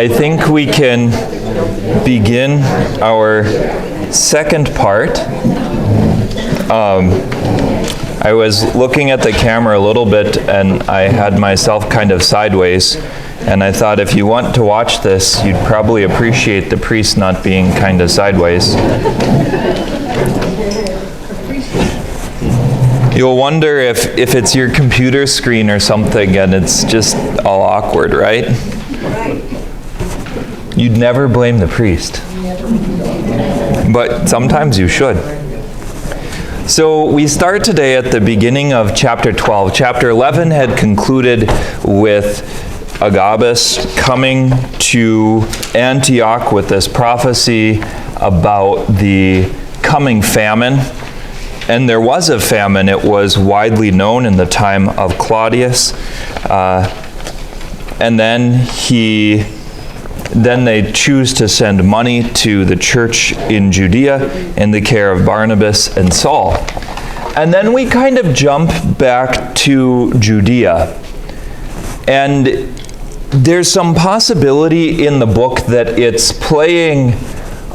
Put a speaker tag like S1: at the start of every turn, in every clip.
S1: I think we can begin our second part. I was looking at the camera a little bit and I had myself kind of sideways, and I thought if you want to watch this, you'd probably appreciate the priest not being kind of sideways. You'll wonder if it's your computer screen or something and it's just all awkward, right? You'd never blame the priest. But sometimes you should. So we start today at the beginning of chapter 12. Chapter 11 had concluded with Agabus coming to Antioch with this prophecy about the coming famine. And there was a famine. It was widely known in the time of Claudius. And then they choose to send money to the church in Judea in the care of Barnabas and Saul. And then we kind of jump back to Judea. And there's some possibility in the book that it's playing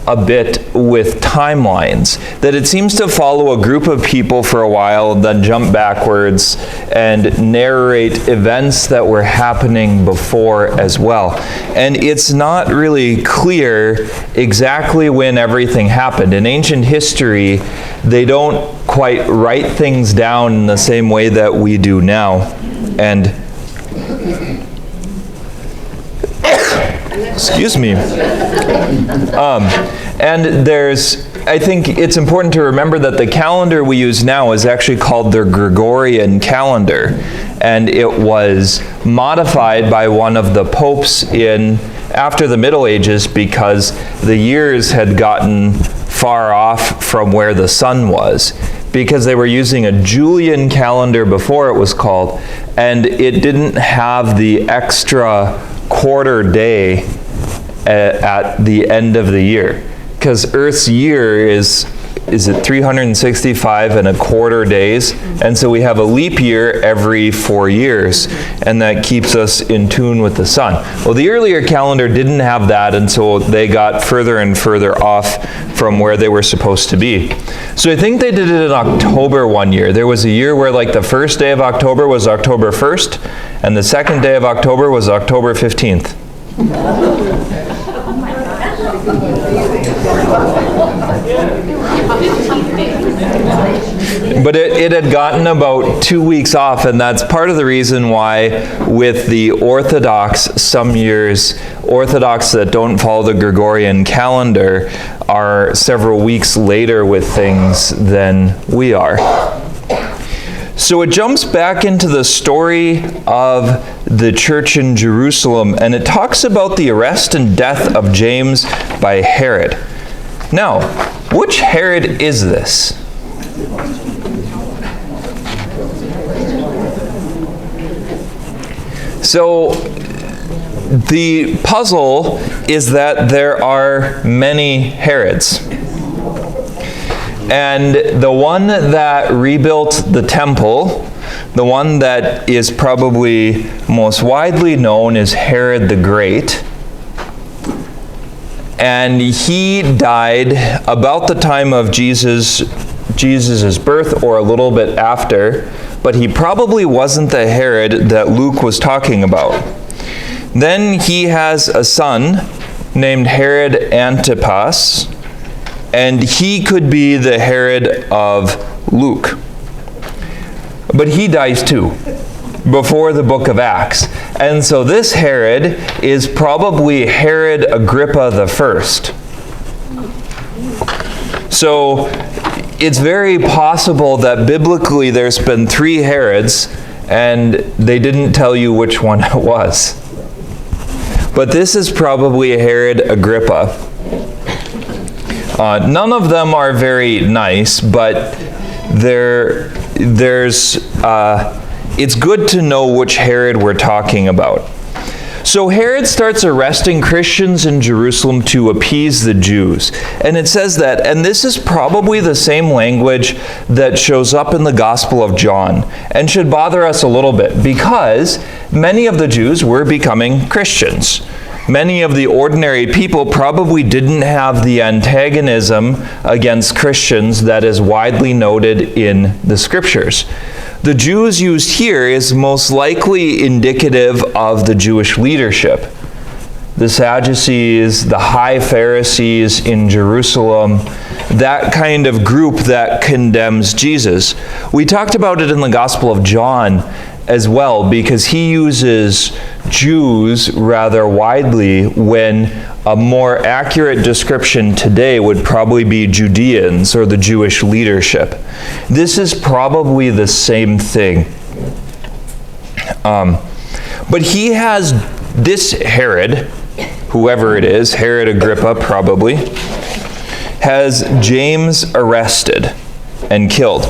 S1: a bit with timelines, that it seems to follow a group of people for a while, then jump backwards and narrate events that were happening before as well. And it's not really clear exactly when everything happened. In ancient history, they don't quite write things down in the same way that we do now. And excuse me. And I think it's important to remember that the calendar we use now is actually called the Gregorian calendar. And it was modified by one of the popes after the Middle Ages because the years had gotten far off from where the sun was, because they were using a Julian calendar before it was called, and it didn't have the extra quarter day at the end of the year, because Earth's year is it 365 and a quarter days, and so we have a leap year every 4 years, and that keeps us in tune with the sun. Well, the earlier calendar didn't have that, and so they got further and further off from where they were supposed to be. So I think they did it in October one year. There was a year where the first day of October was October 1st, and the second day of October was October 15th. But it had gotten about 2 weeks off, and that's part of the reason why with the Orthodox, some years, Orthodox that don't follow the Gregorian calendar are several weeks later with things than we are. So it jumps back into the story of the church in Jerusalem, and it talks about the arrest and death of James by Herod. Now, which Herod is this? So the puzzle is that there are many Herods. And the one that rebuilt the temple, the one that is probably most widely known, is Herod the Great. And he died about the time of Jesus' birth or a little bit after, but he probably wasn't the Herod that Luke was talking about. Then he has a son named Herod Antipas, and he could be the Herod of Luke. But he dies too, before the book of Acts. And so this Herod is probably Herod Agrippa the First. So it's very possible that biblically there's been 3 Herods, and they didn't tell you which one it was. But this is probably Herod Agrippa. None of them are very nice, but it's good to know which Herod we're talking about. So Herod starts arresting Christians in Jerusalem to appease the Jews. And it says that, and this is probably the same language that shows up in the Gospel of John, and should bother us a little bit, because many of the Jews were becoming Christians. Many of the ordinary people probably didn't have the antagonism against Christians that is widely noted in the Scriptures. The Jews used here is most likely indicative of the Jewish leadership. The Sadducees, the high Pharisees in Jerusalem, that kind of group that condemns Jesus. We talked about it in the Gospel of John as well, because he uses Jews rather widely when a more accurate description today would probably be Judeans or the Jewish leadership. This is probably the same thing. But he has this Herod, whoever it is, Herod Agrippa probably, has James arrested and killed.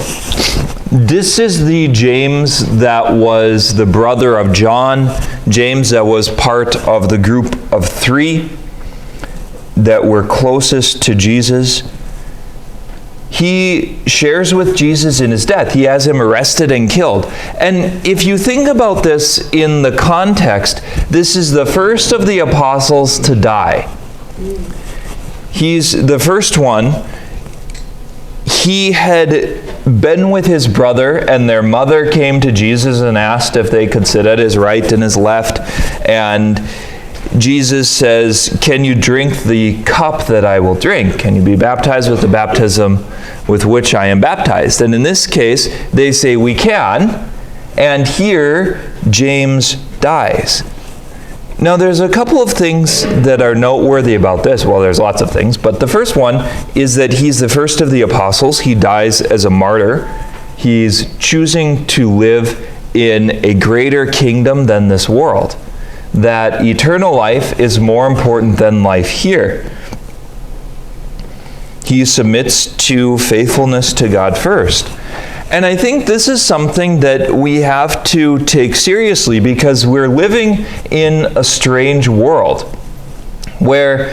S1: This is the James that was the brother of John, James that was part of the group of 3 that were closest to Jesus. He shares with Jesus in his death. He has him arrested and killed. And if you think about this in the context, this is the first of the apostles to die. He's the first one. He had been with his brother, and their mother came to Jesus and asked if they could sit at his right and his left. And Jesus says, "Can you drink the cup that I will drink? Can you be baptized with the baptism with which I am baptized?" And in this case, they say, "We can." And here, James dies. Now, there's a couple of things that are noteworthy about this. Well, there's lots of things, but the first one is that he's the first of the apostles. He dies as a martyr. He's choosing to live in a greater kingdom than this world. That eternal life is more important than life here. He submits to faithfulness to God first. And I think this is something that we have to take seriously, because we're living in a strange world where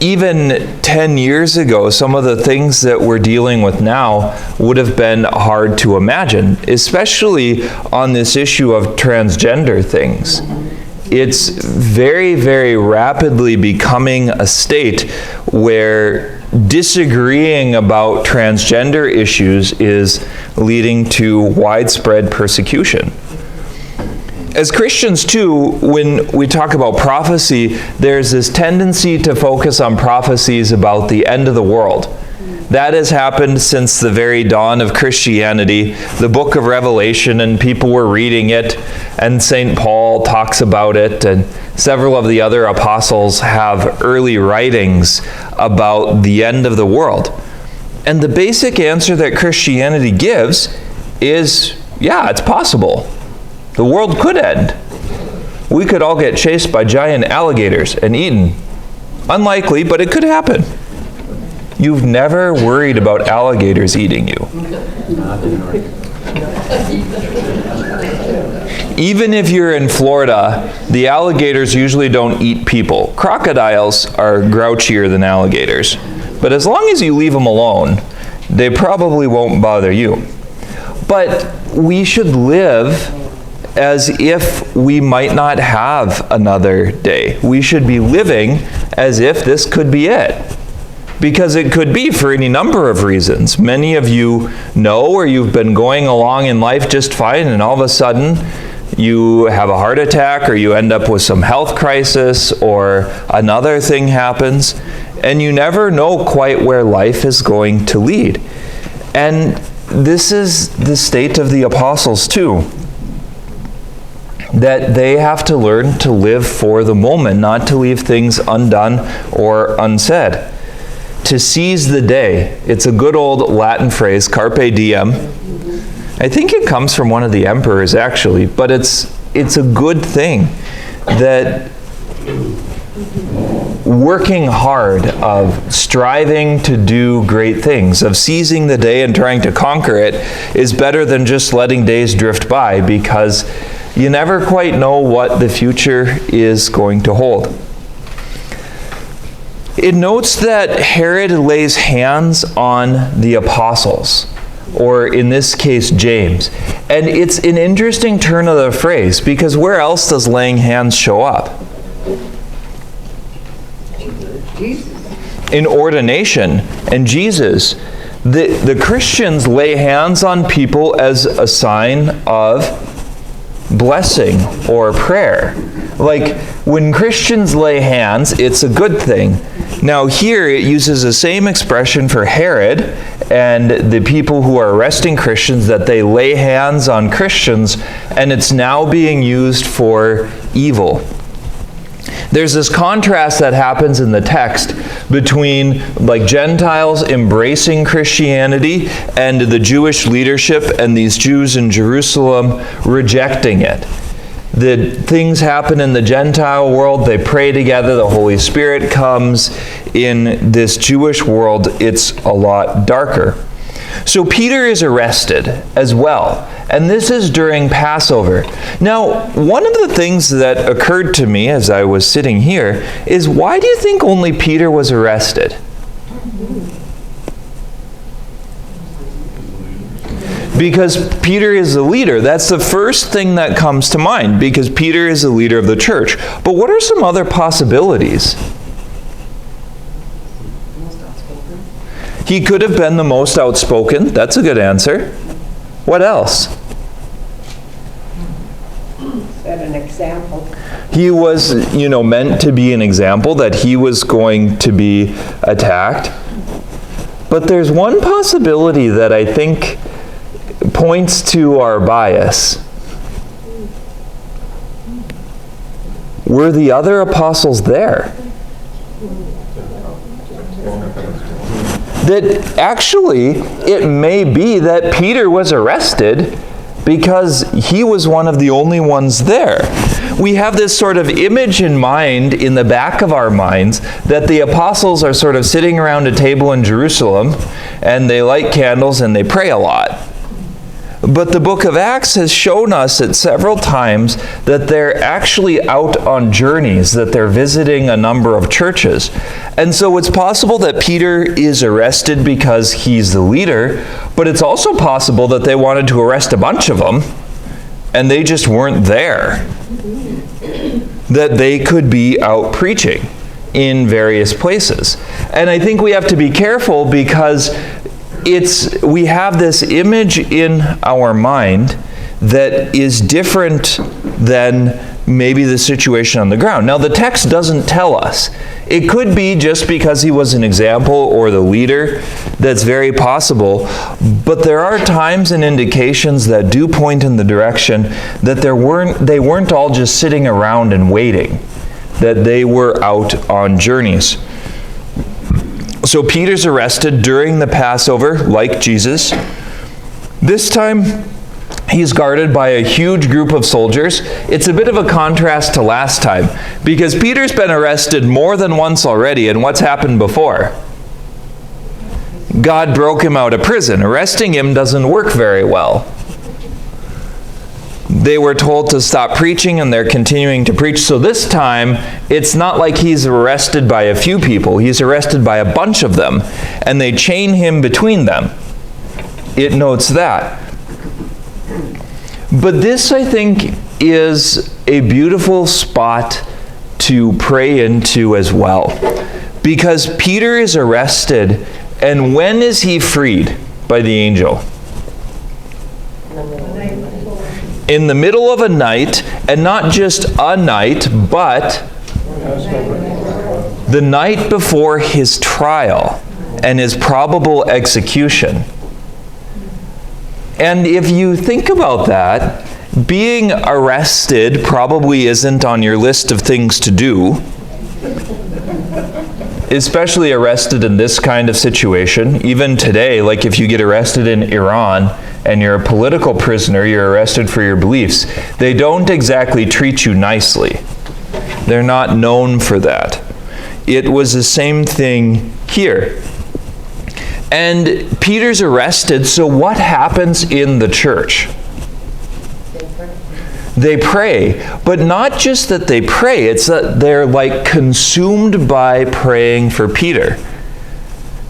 S1: even 10 years ago, some of the things that we're dealing with now would have been hard to imagine, especially on this issue of transgender things. It's very, very rapidly becoming a state where disagreeing about transgender issues is leading to widespread persecution. As Christians too, when we talk about prophecy, there's this tendency to focus on prophecies about the end of the world. That has happened since the very dawn of Christianity. The book of Revelation, and people were reading it, and St. Paul talks about it, and several of the other apostles have early writings about the end of the world. And the basic answer that Christianity gives is, yeah, it's possible. The world could end. We could all get chased by giant alligators and eaten. Unlikely, but it could happen. You've never worried about alligators eating you. Even if you're in Florida, the alligators usually don't eat people. Crocodiles are grouchier than alligators. But as long as you leave them alone, they probably won't bother you. But we should live as if we might not have another day. We should be living as if this could be it. Because it could be for any number of reasons. Many of you know, or you've been going along in life just fine, and all of a sudden you have a heart attack, or you end up with some health crisis, or another thing happens, and you never know quite where life is going to lead. And this is the state of the apostles too. That they have to learn to live for the moment, not to leave things undone or unsaid. To seize the day. It's a good old Latin phrase, carpe diem. I think it comes from one of the emperors actually, but it's a good thing that working hard, of striving to do great things, of seizing the day and trying to conquer it is better than just letting days drift by, because you never quite know what the future is going to hold. It notes that Herod lays hands on the apostles, or in this case, James. And it's an interesting turn of the phrase, because where else does laying hands show up? In ordination and Jesus. The Christians lay hands on people as a sign of blessing or prayer. Like, when Christians lay hands, it's a good thing. Now here it uses the same expression for Herod and the people who are arresting Christians, that they lay hands on Christians, and it's now being used for evil. There's this contrast that happens in the text between like Gentiles embracing Christianity and the Jewish leadership and these Jews in Jerusalem rejecting it. The things happen in the Gentile world, they pray together, the Holy Spirit comes. In this Jewish world, it's a lot darker. So Peter is arrested as well, and this is during Passover. Now, one of the things that occurred to me as I was sitting here is, why do you think only Peter was arrested? Because Peter is the leader. That's the first thing that comes to mind, because Peter is the leader of the church. But what are some other possibilities? He could have been the most outspoken. That's a good answer. What else?
S2: Set an example.
S1: He was, meant to be an example, that he was going to be attacked. But there's one possibility that I think points to our bias. Were the other apostles there? That actually, it may be that Peter was arrested because he was one of the only ones there. We have this sort of image in mind, in the back of our minds, that the apostles are sort of sitting around a table in Jerusalem, and they light candles and they pray a lot. But the book of Acts has shown us at several times that they're actually out on journeys, that they're visiting a number of churches. And so it's possible that Peter is arrested because he's the leader, but it's also possible that they wanted to arrest a bunch of them, and they just weren't there. That they could be out preaching in various places. And I think we have to be careful, because we have this image in our mind that is different than maybe the situation on the ground. Now, the text doesn't tell us. It could be just because he was an example or the leader. That's very possible. But there are times and indications that do point in the direction that they weren't all just sitting around and waiting, that they were out on journeys. So Peter's arrested during the Passover, like Jesus. This time, he's guarded by a huge group of soldiers. It's a bit of a contrast to last time, because Peter's been arrested more than once already, and what's happened before? God broke him out of prison. Arresting him doesn't work very well. They were told to stop preaching, and they're continuing to preach. So this time, it's not like he's arrested by a few people. He's arrested by a bunch of them, and they chain him between them. It notes that. But this, I think, is a beautiful spot to pray into as well. Because Peter is arrested, and when is he freed by the angel? In the middle of a night, and not just a night, but the night before his trial and his probable execution. And if you think about that, being arrested probably isn't on your list of things to do, especially arrested in this kind of situation. Even today, like if you get arrested in Iran and you're a political prisoner, you're arrested for your beliefs, they don't exactly treat you nicely. They're not known for that. It was the same thing here. And Peter's arrested, so what happens in the church? They pray. But not just that they pray, it's that they're like consumed by praying for Peter.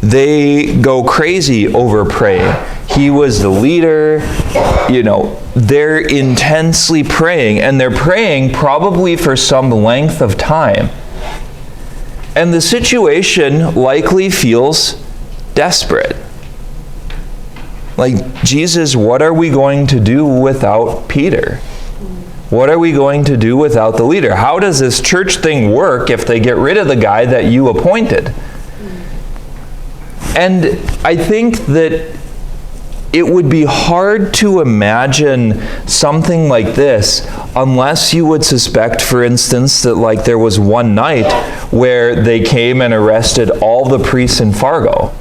S1: They go crazy over praying. He was the leader, they're intensely praying, and they're praying probably for some length of time. And the situation likely feels desperate. Like, Jesus, what are we going to do without Peter? What are we going to do without the leader? How does this church thing work if they get rid of the guy that you appointed? And I think that it would be hard to imagine something like this unless you would suspect, for instance, that like there was one night where they came and arrested all the priests in Fargo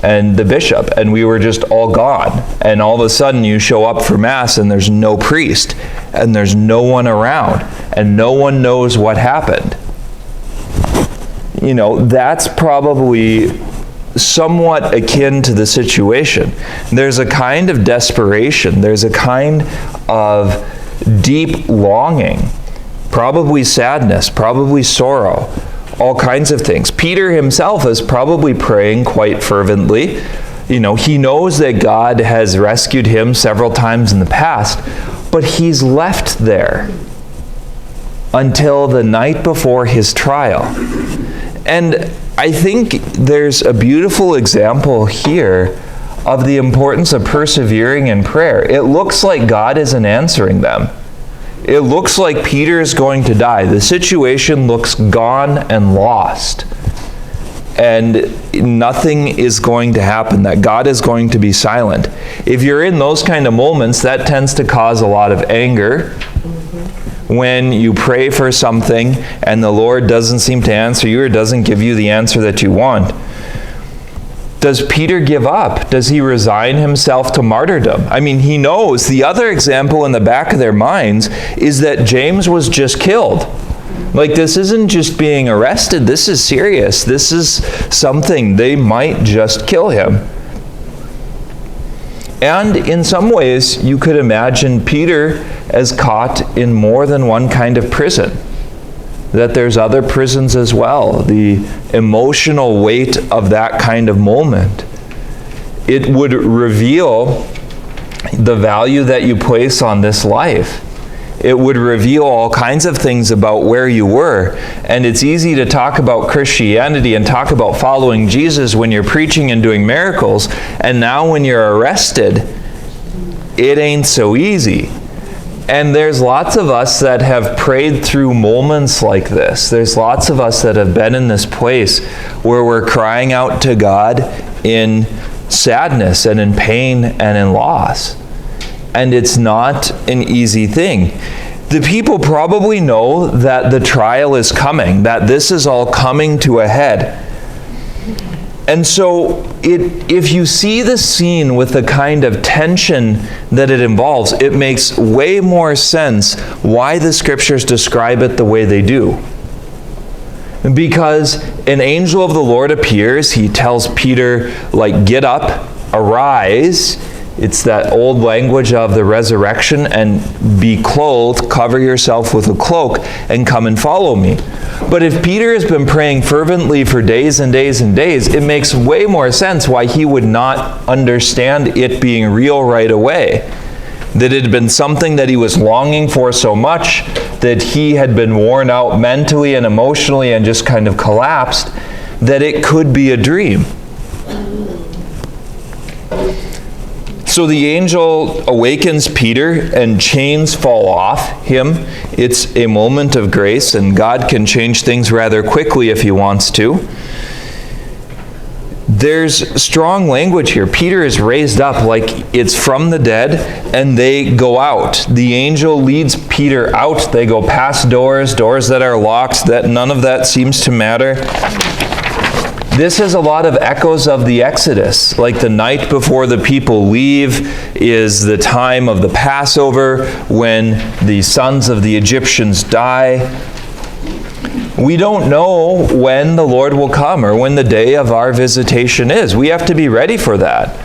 S1: and the bishop, and we were just all gone. And all of a sudden you show up for Mass and there's no priest, and there's no one around, and no one knows what happened. You know, that's probably somewhat akin to the situation. There's a kind of desperation. There's a kind of deep longing, probably sadness, probably sorrow, all kinds of things. Peter himself is probably praying quite fervently. You know, he knows that God has rescued him several times in the past, but he's left there until the night before his trial. And I think there's a beautiful example here of the importance of persevering in prayer. It looks like God isn't answering them. It looks like Peter is going to die. The situation looks gone and lost. And nothing is going to happen, that God is going to be silent. If you're in those kind of moments, that tends to cause a lot of anger. When you pray for something and the Lord doesn't seem to answer you or doesn't give you the answer that you want. Does Peter give up? Does he resign himself to martyrdom? I mean, he knows. The other example in the back of their minds is that James was just killed. Like, this isn't just being arrested. This is serious. This is something. They might just kill him. And in some ways, you could imagine Peter as caught in more than one kind of prison. That there's other prisons as well. The emotional weight of that kind of moment. It would reveal the value that you place on this life. It would reveal all kinds of things about where you were. And it's easy to talk about Christianity and talk about following Jesus when you're preaching and doing miracles. And now when you're arrested, it ain't so easy. And there's lots of us that have prayed through moments like this. There's lots of us that have been in this place where we're crying out to God in sadness and in pain and in loss. And it's not an easy thing. The people probably know that the trial is coming, that this is all coming to a head. And so if you see the scene with the kind of tension that it involves, it makes way more sense why the scriptures describe it the way they do. Because an angel of the Lord appears, he tells Peter, like, get up, arise. It's that old language of the resurrection, and be clothed, cover yourself with a cloak, and come and follow me. But if Peter has been praying fervently for days and days and days, it makes way more sense why he would not understand it being real right away. That it had been something that he was longing for so much that he had been worn out mentally and emotionally and just kind of collapsed, that it could be a dream. So the angel awakens Peter and chains fall off him. It's a moment of grace, and God can change things rather quickly if he wants to. There's strong language here. Peter is raised up like it's from the dead, and they go out. The angel leads Peter out. They go past doors that are locked, that none of that seems to matter. This has a lot of echoes of the Exodus. Like the night before the people leave is the time of the Passover when the sons of the Egyptians die. We don't know when the Lord will come or when the day of our visitation is. We have to be ready for that.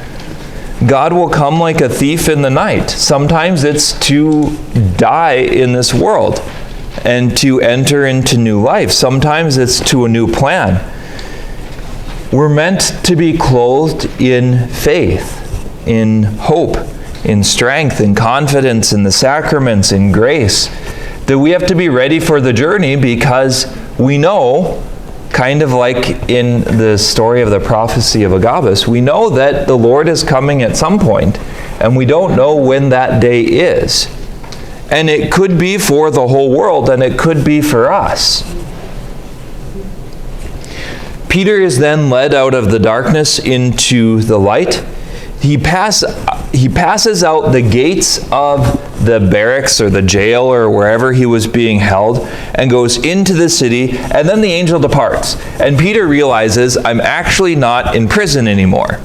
S1: God will come like a thief in the night. Sometimes it's to die in this world and to enter into new life. Sometimes it's to a new plan. We're meant to be clothed in faith, in hope, in strength, in confidence, in the sacraments, in grace. That we have to be ready for the journey because we know kind of like in the story of the prophecy of Agabus, we know that the Lord is coming at some point, and we don't know when that day is. And it could be for the whole world, and it could be for us. Peter is then led out of the darkness into the light. He passes out the gates of the barracks or the jail or wherever he was being held and goes into the city, and then the angel departs. And Peter realizes, I'm actually not in prison anymore.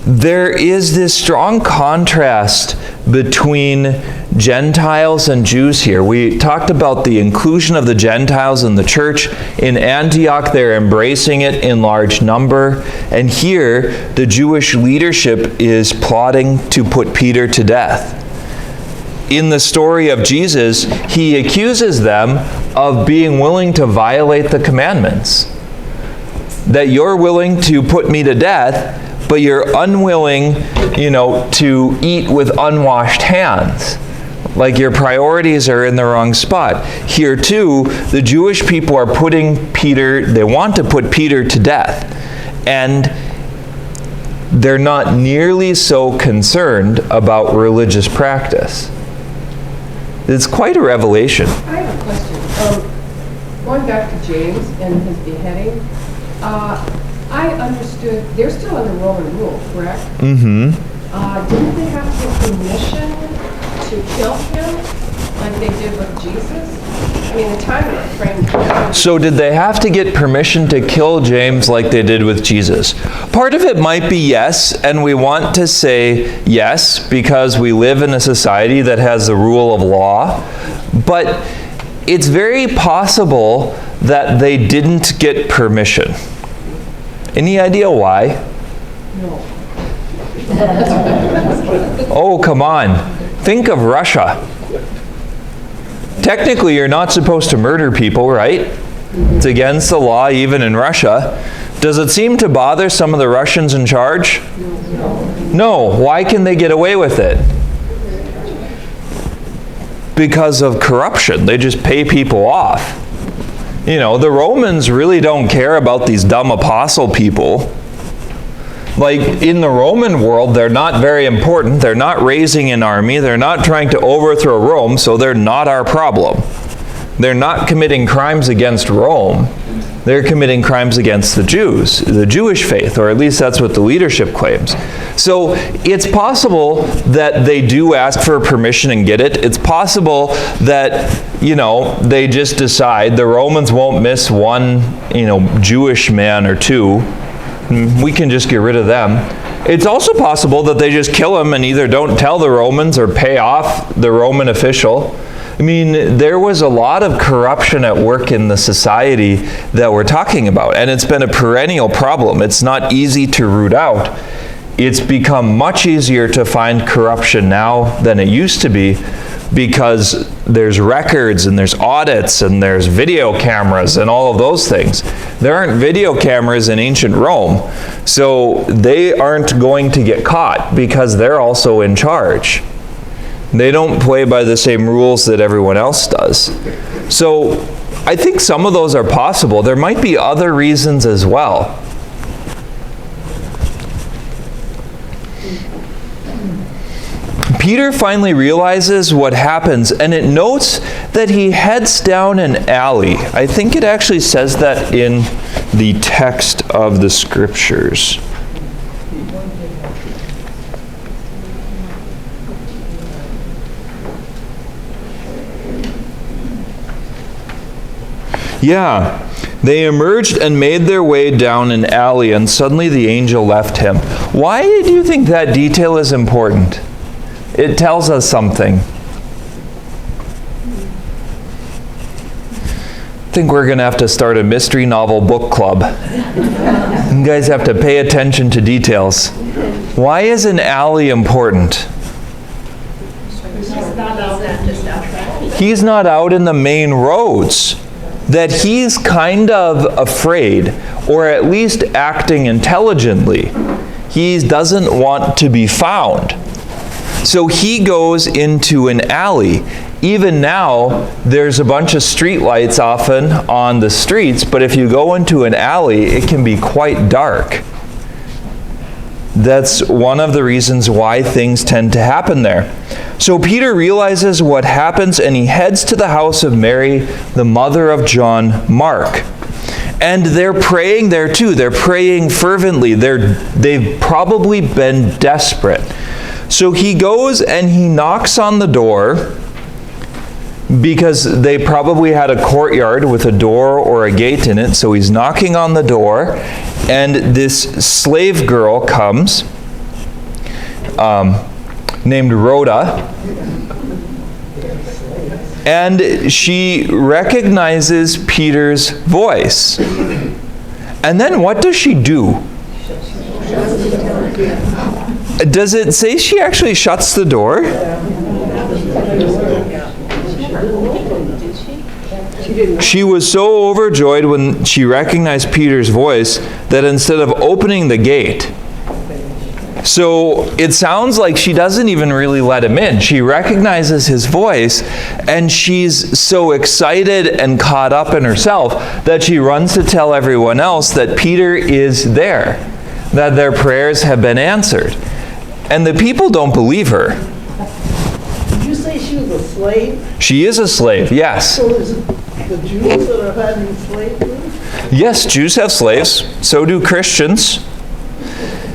S1: There is this strong contrast between Gentiles and Jews here. We talked about the inclusion of the Gentiles in the church. In Antioch, they're embracing it in large number. And here, the Jewish leadership is plotting to put Peter to death. In the story of Jesus, he accuses them of being willing to violate the commandments. That you're willing to put me to death, but you're unwilling, to eat with unwashed hands. Like your priorities are in the wrong spot. Here too, the Jewish people are they want to put Peter to death. And they're not nearly so concerned about religious practice. It's quite a revelation.
S2: I have a question. Going back to James and his beheading, I understood they're still under Roman rule, correct?
S1: Mm-hmm.
S2: Didn't they have to get permission to kill him like they did with Jesus? I mean, the time frame.
S1: So did they have to get permission to kill James like they did with Jesus? Part of it might be yes, and we want to say yes because we live in a society that has the rule of law. But it's very possible that they didn't get permission. Any idea why?
S2: No.
S1: Oh, come on. Think of Russia. Technically, you're not supposed to murder people, right? It's against the law even in Russia. Does it seem to bother some of the Russians in charge? No. Why can they get away with it? Because of corruption. They just pay people off. The Romans really don't care about these dumb apostle people. Like, in the Roman world, they're not very important. They're not raising an army. They're not trying to overthrow Rome, so they're not our problem. They're not committing crimes against Rome. They're committing crimes against the Jews, the Jewish faith, or at least that's what the leadership claims. So it's possible that they do ask for permission and get it. It's possible that, they just decide the Romans won't miss one, Jewish man or two. We can just get rid of them. It's also possible that they just kill him and either don't tell the Romans or pay off the Roman official. I mean, there was a lot of corruption at work in the society that we're talking about, and it's been a perennial problem. It's not easy to root out. It's become much easier to find corruption now than it used to be because there's records and there's audits and there's video cameras and all of those things. There aren't video cameras in ancient Rome, so they aren't going to get caught because they're also in charge. They don't play by the same rules that everyone else does. So I think some of those are possible. There might be other reasons as well. Peter finally realizes what happens, and it notes that he heads down an alley. I think it actually says that in the text of the scriptures. Yeah, they emerged and made their way down an alley, and suddenly the angel left him. Why do you think that detail is important? It tells us something. I think we're going to have to start a mystery novel book club. You guys have to pay attention to details. Why is an alley important? He's not out in the main roads. That he's kind of afraid, or at least acting intelligently. He doesn't want to be found. So he goes into an alley. Even now, there's a bunch of street lights often on the streets, but if you go into an alley, it can be quite dark. That's one of the reasons why things tend to happen there. So Peter realizes what happens, and he heads to the house of Mary, the mother of John Mark. And they're praying there too. They're praying fervently. They've probably been desperate. So he goes and he knocks on the door, because they probably had a courtyard with a door or a gate in it. So he's knocking on the door, and this slave girl comes, named Rhoda, and she recognizes Peter's voice. And then what does she do? Does it say she actually shuts the door? She was so overjoyed when she recognized Peter's voice that instead of opening the gate, so it sounds like she doesn't even really let him in. She recognizes his voice, and she's so excited and caught up in herself that she runs to tell everyone else that Peter is there, that their prayers have been answered. And the people don't believe her.
S3: Did you say she was a slave?
S1: She is a slave, yes.
S3: So is it the Jews that are having slavery?
S1: Yes, Jews have slaves. So do Christians.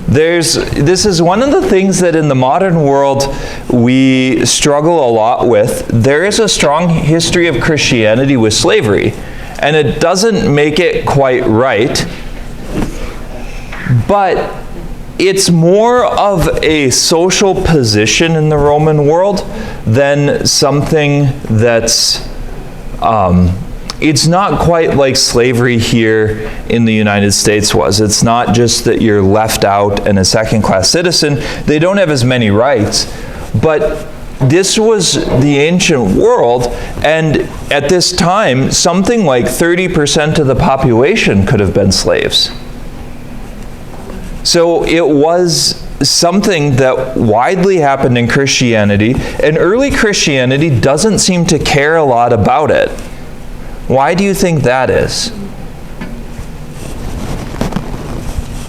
S1: This is one of the things that in the modern world we struggle a lot with. There is a strong history of Christianity with slavery, and it doesn't make it quite right. But it's more of a social position in the Roman world than something that's it's not quite like slavery here in the United States was. It's not just that you're left out and a second-class citizen. They don't have as many rights. But this was the ancient world, and at this time, something like 30% of the population could have been slaves. So it was something that widely happened in Christianity, and early Christianity doesn't seem to care a lot about it. Why do you think that is?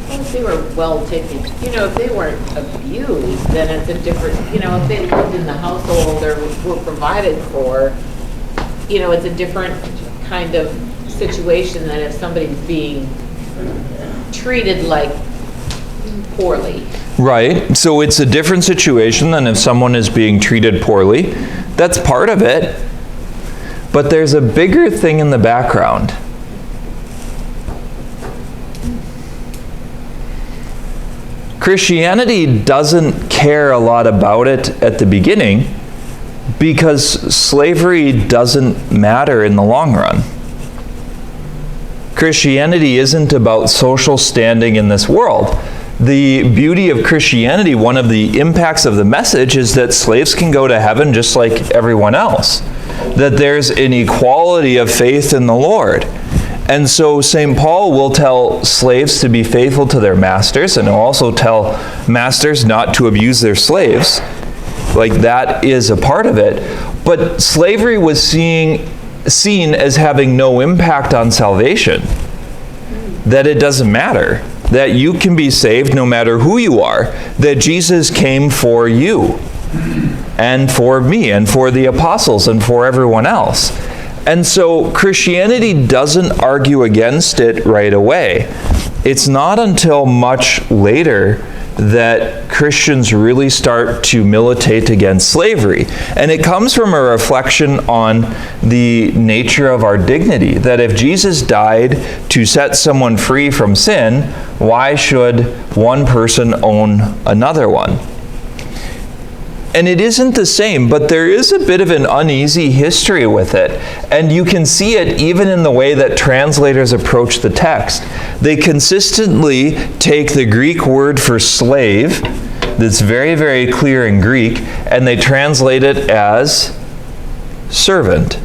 S4: Well, if they were well taken, if they weren't abused, then it's a different, if they lived in the household or were provided for, it's a different kind of situation than if somebody's being treated like poorly.
S1: Right. So it's a different situation than if someone is being treated poorly. That's part of it. But there's a bigger thing in the background. Christianity doesn't care a lot about it at the beginning because slavery doesn't matter in the long run. Christianity isn't about social standing in this world. The beauty of Christianity, one of the impacts of the message, is that slaves can go to heaven just like everyone else. That there's an equality of faith in the Lord. And so St. Paul will tell slaves to be faithful to their masters, and he'll also tell masters not to abuse their slaves. Like, that is a part of it. But slavery was seen as having no impact on salvation. That it doesn't matter. That you can be saved no matter who you are. That Jesus came for you, and for me, and for the apostles, and for everyone else. And so Christianity doesn't argue against it right away. It's not until much later that Christians really start to militate against slavery. And it comes from a reflection on the nature of our dignity, that if Jesus died to set someone free from sin, why should one person own another one? And it isn't the same, but there is a bit of an uneasy history with it. And you can see it even in the way that translators approach the text. They consistently take the Greek word for slave, that's very, very clear in Greek, and they translate it as servant.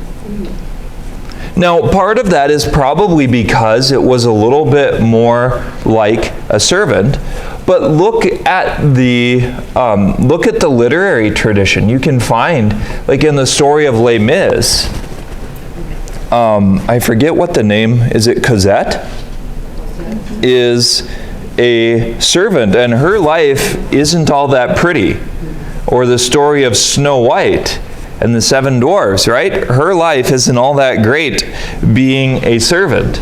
S1: Now, part of that is probably because it was a little bit more like a servant, But look at the literary tradition. You can find, like in the story of Les Mis, I forget what the name is. It Cosette is a servant, and her life isn't all that pretty. Or the story of Snow White and the Seven Dwarfs, right? Her life isn't all that great being a servant.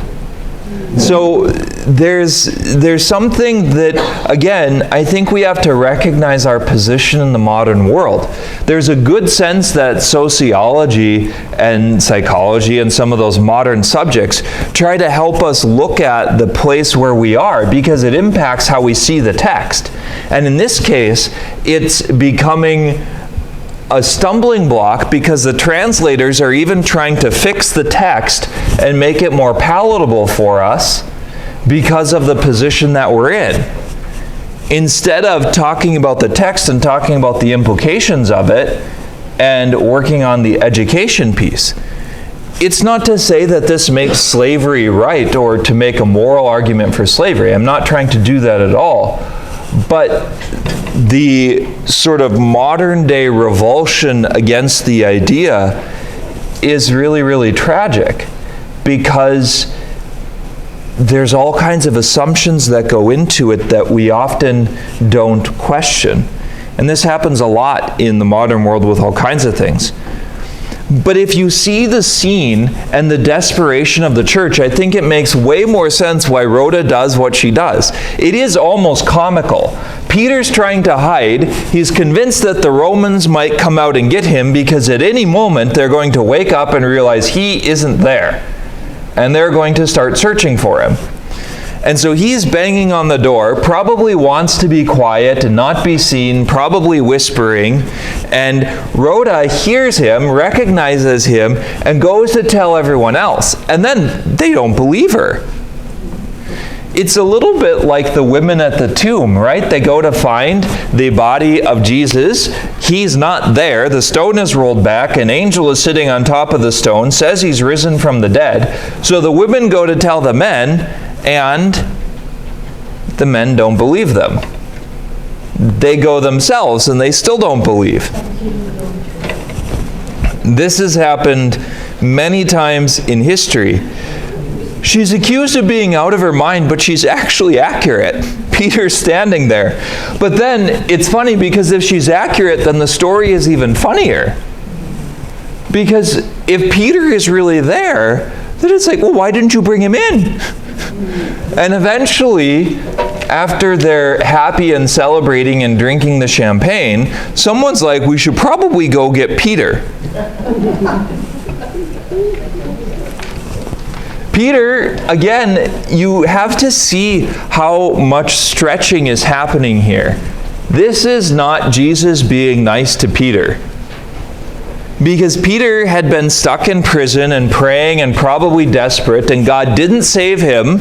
S1: So there's something that, again, I think we have to recognize our position in the modern world. There's a good sense that sociology and psychology and some of those modern subjects try to help us look at the place where we are, because it impacts how we see the text. And in this case, it's becoming a stumbling block because the translators are even trying to fix the text and make it more palatable for us because of the position that we're in. Instead of talking about the text and talking about the implications of it and working on the education piece. It's not to say that this makes slavery right or to make a moral argument for slavery. I'm not trying to do that at all. But the sort of modern day revulsion against the idea is really, really tragic, because there's all kinds of assumptions that go into it that we often don't question. And this happens a lot in the modern world with all kinds of things. But if you see the scene and the desperation of the church, I think it makes way more sense why Rhoda does what she does. It is almost comical. Peter's trying to hide. He's convinced that the Romans might come out and get him because at any moment they're going to wake up and realize he isn't there. And they're going to start searching for him. And so he's banging on the door, probably wants to be quiet and not be seen, probably whispering. And Rhoda hears him, recognizes him, and goes to tell everyone else. And then they don't believe her. It's a little bit like the women at the tomb, right? They go to find the body of Jesus. He's not there. The stone is rolled back. An angel is sitting on top of the stone, says he's risen from the dead. So the women go to tell the men, and the men don't believe them. They go themselves, and they still don't believe. This has happened many times in history. She's accused of being out of her mind, but she's actually accurate. Peter's standing there. But then it's funny, because if she's accurate, then the story is even funnier. Because if Peter is really there, then it's like, well, why didn't you bring him in? And eventually, after they're happy and celebrating and drinking the champagne, someone's like, we should probably go get Peter. Peter, again, you have to see how much stretching is happening here. This is not Jesus being nice to Peter. Because Peter had been stuck in prison and praying and probably desperate, and God didn't save him